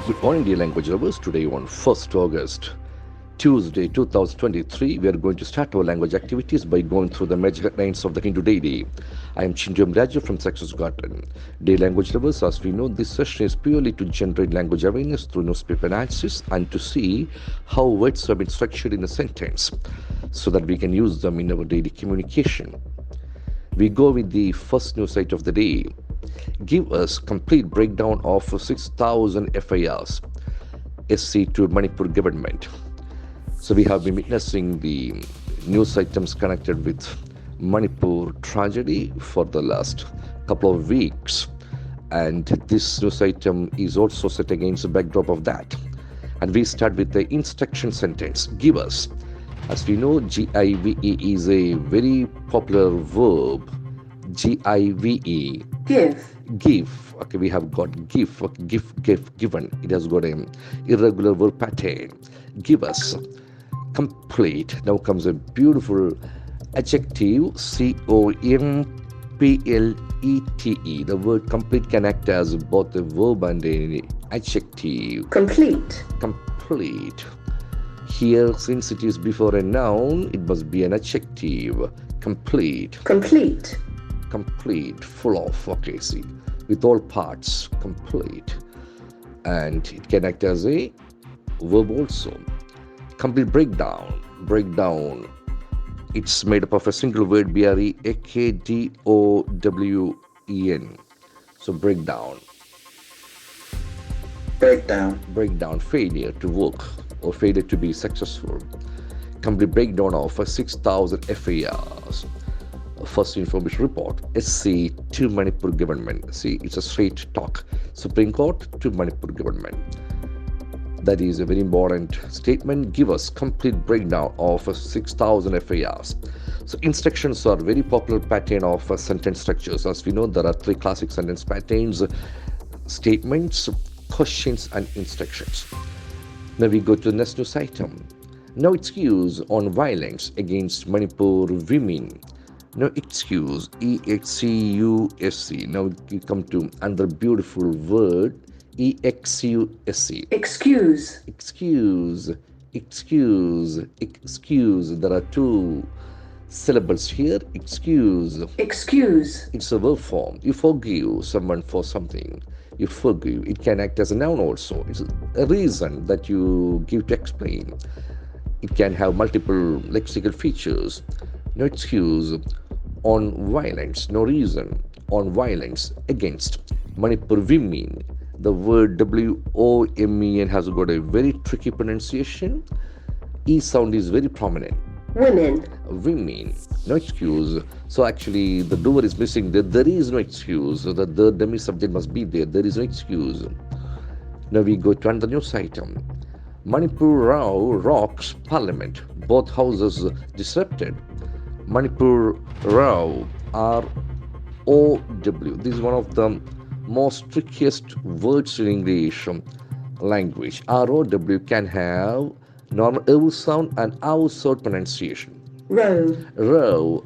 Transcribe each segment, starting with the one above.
Good morning, dear language lovers. Today on 1st August, Tuesday 2023, we are going to start our language activities by going through the major headlines of the Hindu daily. I am Chintu M Raju from Success Garten. Dear language lovers, as we know, this session is purely to generate language awareness through newspaper analysis and to see how words have been structured in a sentence so that we can use them in our daily communication. We go with the first news site of the day. Give us complete breakdown of 6,000 FIRs SC to Manipur government. So we have been witnessing the news items connected with Manipur tragedy for the last couple of weeks, and this news item is also set against the backdrop of that. And we start with the instruction sentence, give us. As we know, GIVE is a very popular verb. GIVE. Give. Okay, we have got give, given. It has got an irregular verb pattern. Give us. Complete. Now comes a beautiful adjective. COMPLETE. The word complete can act as both a verb and an adjective. Complete. Here, since it is before a noun, it must be an adjective. Complete, full of, okay, see, with all parts, complete. And it can act as a verb also. Complete breakdown. It's made up of a single word, BREAKDOWEN. So breakdown, failure to work or failure to be successful. Complete breakdown of 6,000 FIRs. First information report, SC to Manipur government. See, it's a straight talk. Supreme Court to Manipur government. That is a very important statement. Give us complete breakdown of 6,000 FIRs. So instructions are very popular pattern of sentence structures. As we know, there are three classic sentence patterns: statements, questions, and instructions. Now we go to the next news item. No excuse on violence against Manipur women. No excuse, EXCUSE. Now you come to another beautiful word, EXCUSE. Excuse. There are two syllables here. Excuse. It's a verb form. You forgive someone for something. You forgive. It can act as a noun also. It's a reason that you give to explain. It can have multiple lexical features. No excuse on violence, no reason on violence against Manipur women. The word WOMEN has got a very tricky pronunciation. E sound is very prominent. Women. No excuse. So actually the doer is missing. There is no excuse. So the demi subject must be there. There is no excuse. Now we go to another news item. Manipur Rao rocks parliament. Both houses disrupted. Manipur Rao, ROW. This is one of the most trickiest words in English language. ROW can have normal OU sound and OU sound pronunciation. Row.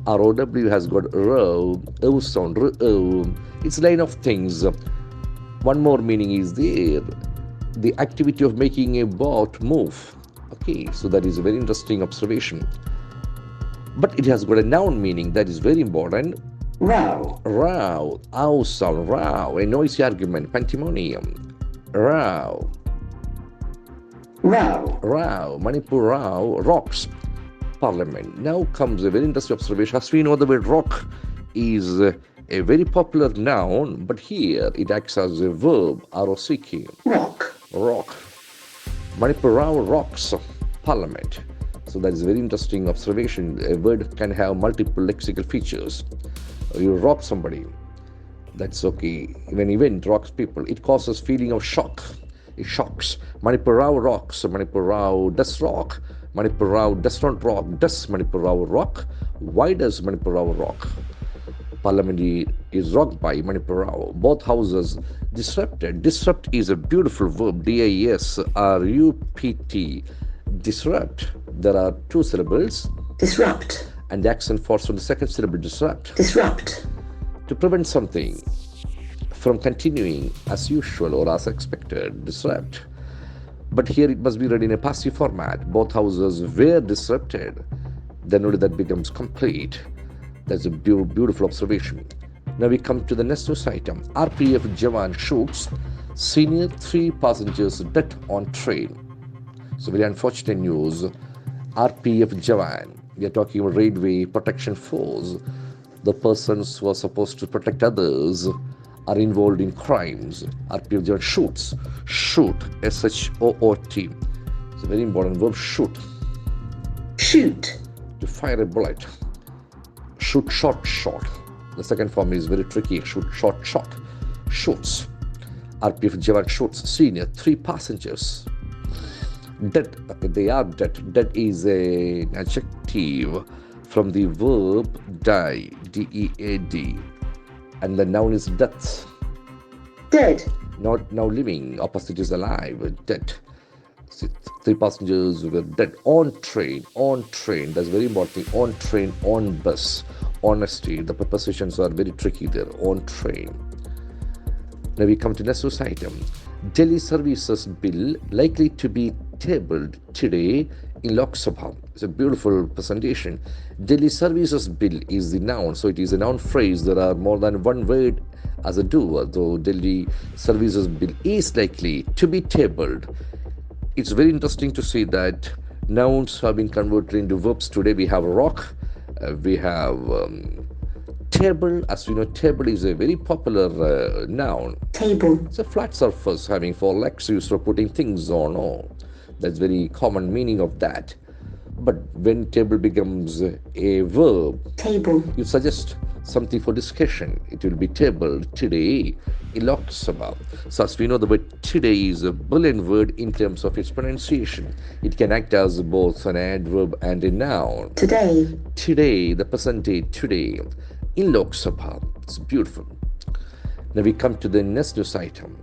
ROW has got row, OU sound, row. It's a line of things. One more meaning is there. The activity of making a boat move. Okay, so that is a very interesting observation. But it has got a noun meaning that is very important. Row. Ow sound, row, a noisy argument, pandemonium. Row. Manipur Rao rocks parliament. Now comes a very interesting observation. As we know, the word rock is a very popular noun, but here it acts as a verb, ROCK. Rock. Manipur Rao rocks parliament. So that is a very interesting observation. A word can have multiple lexical features. You rock somebody, that's okay. When event rocks people, it causes feeling of shock. It shocks. Manipur Rao rocks. Manipur Rao does rock. Manipur Rao does not rock. Does Manipur Rao rock? Why does Manipur Rao rock? Parliament is rocked by Manipur Rao. Both houses disrupted. Disrupt is a beautiful verb. DISRUPT. Disrupt. There are two syllables. Disrupt. And the accent falls on the second syllable, disrupt. Disrupt. To prevent something. from continuing as usual or as expected, disrupt. But here it must be read in a passive format. Both houses were disrupted. Then only that becomes complete. That's a beautiful observation. Now we come to the next news item. RPF Jawan shoots senior 3 passengers dead on train. So very unfortunate news. RPF Jawan, we are talking about Railway Protection Force. The persons who are supposed to protect others are involved in crimes. RPF Jawan shoots. Shoot, S-H-O-O-T. It's a very important verb, shoot. Shoot. To fire a bullet. Shoot, shot. The second form is very tricky. Shoot, shot. Shoots. RPF Jawan shoots senior 3 passengers. Dead. Okay, they are dead. Dead is an adjective from the verb die, D-E-A-D. And the noun is death. Dead. Not now living. Opposite is alive. Dead. 3 passengers were dead on train. That's very important. On train, on bus. Honesty. The prepositions are very tricky there. On train. Now we come to next news item. Delhi Services Bill likely to be tabled today in Lok Sabha. It's a beautiful presentation. Delhi Services Bill is the noun, so it is a noun phrase. There are more than one word as a doer, though Delhi Services Bill is likely to be tabled. It's very interesting to see that nouns have been converted into verbs. Today we have rock, we have table. As we know, table is a very popular noun. Table. It's a flat surface having 4 legs used for putting things on. Oh, that's very common meaning of that. But when table becomes a verb, Table. you suggest something for discussion. It will be tabled today in Lok Sabha. So as we know, the word today is a brilliant word in terms of its pronunciation. It can act as both an adverb and a noun. Today. Today, the present day, today, in Lok Sabha. It's beautiful. Now we come to the next news item.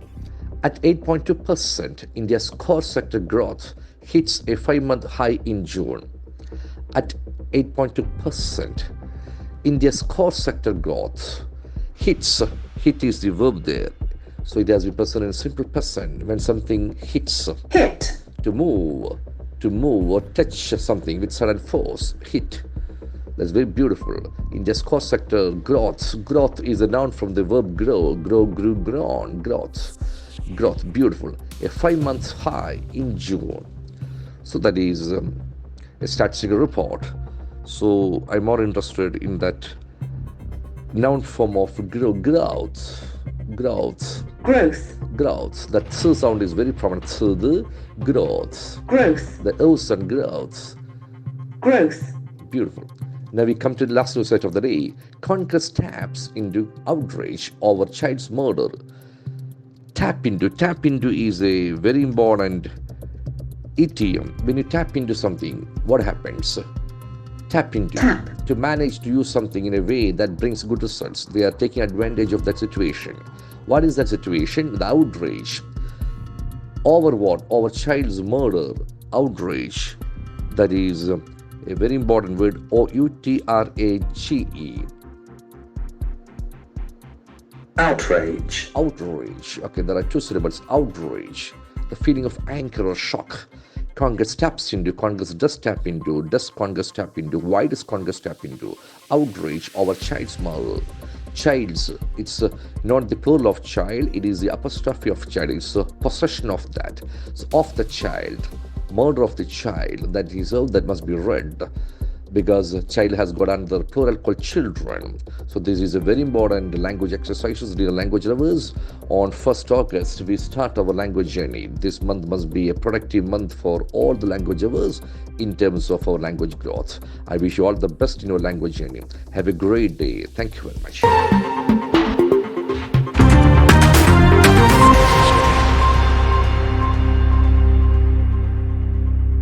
At 8.2%, India's core sector growth hits a 5-month high in June. At 8.2%, India's core sector growth hits. Hit is the verb there. So it has been present in simple present. When something hits. Hit. To move or touch something with sudden force. Hit. That's very beautiful. India's core sector growth. Growth is a noun from the verb grow. Grow, grew, grown. Growth. Beautiful. A 5-month high in June. So that is a statistical report. So I'm more interested in that noun form of growth. That th sound is very prominent. The growth. The O sound growth. Beautiful. Now we come to the last news of the day. Congress taps into outrage over child's murder. Tap into is a very important idiom. When you tap into something, what happens? Tap into. Tap. To manage to use something in a way that brings good results. They are taking advantage of that situation. What is that situation? The outrage. Over what? Over child's murder. Outrage. That is a very important word. O-U-T-R-A-G-E. Outrage. Okay, there are 2 syllables. Outrage. The feeling of anger or shock. Congress taps into. Congress does tap into. Does Congress tap into? Why does Congress tap into? Outrage over child's murder. Child's. It's not the plural of child. It is the apostrophe of child. It's a possession of that. So of the child. Murder of the child. That is all that must be read. Because a child has got another plural called children. So this is a very important language exercises, dear language lovers. On 1st August, we start our language journey. This month must be a productive month for all the language lovers in terms of our language growth. I wish you all the best in your language journey. Have a great day. Thank you very much.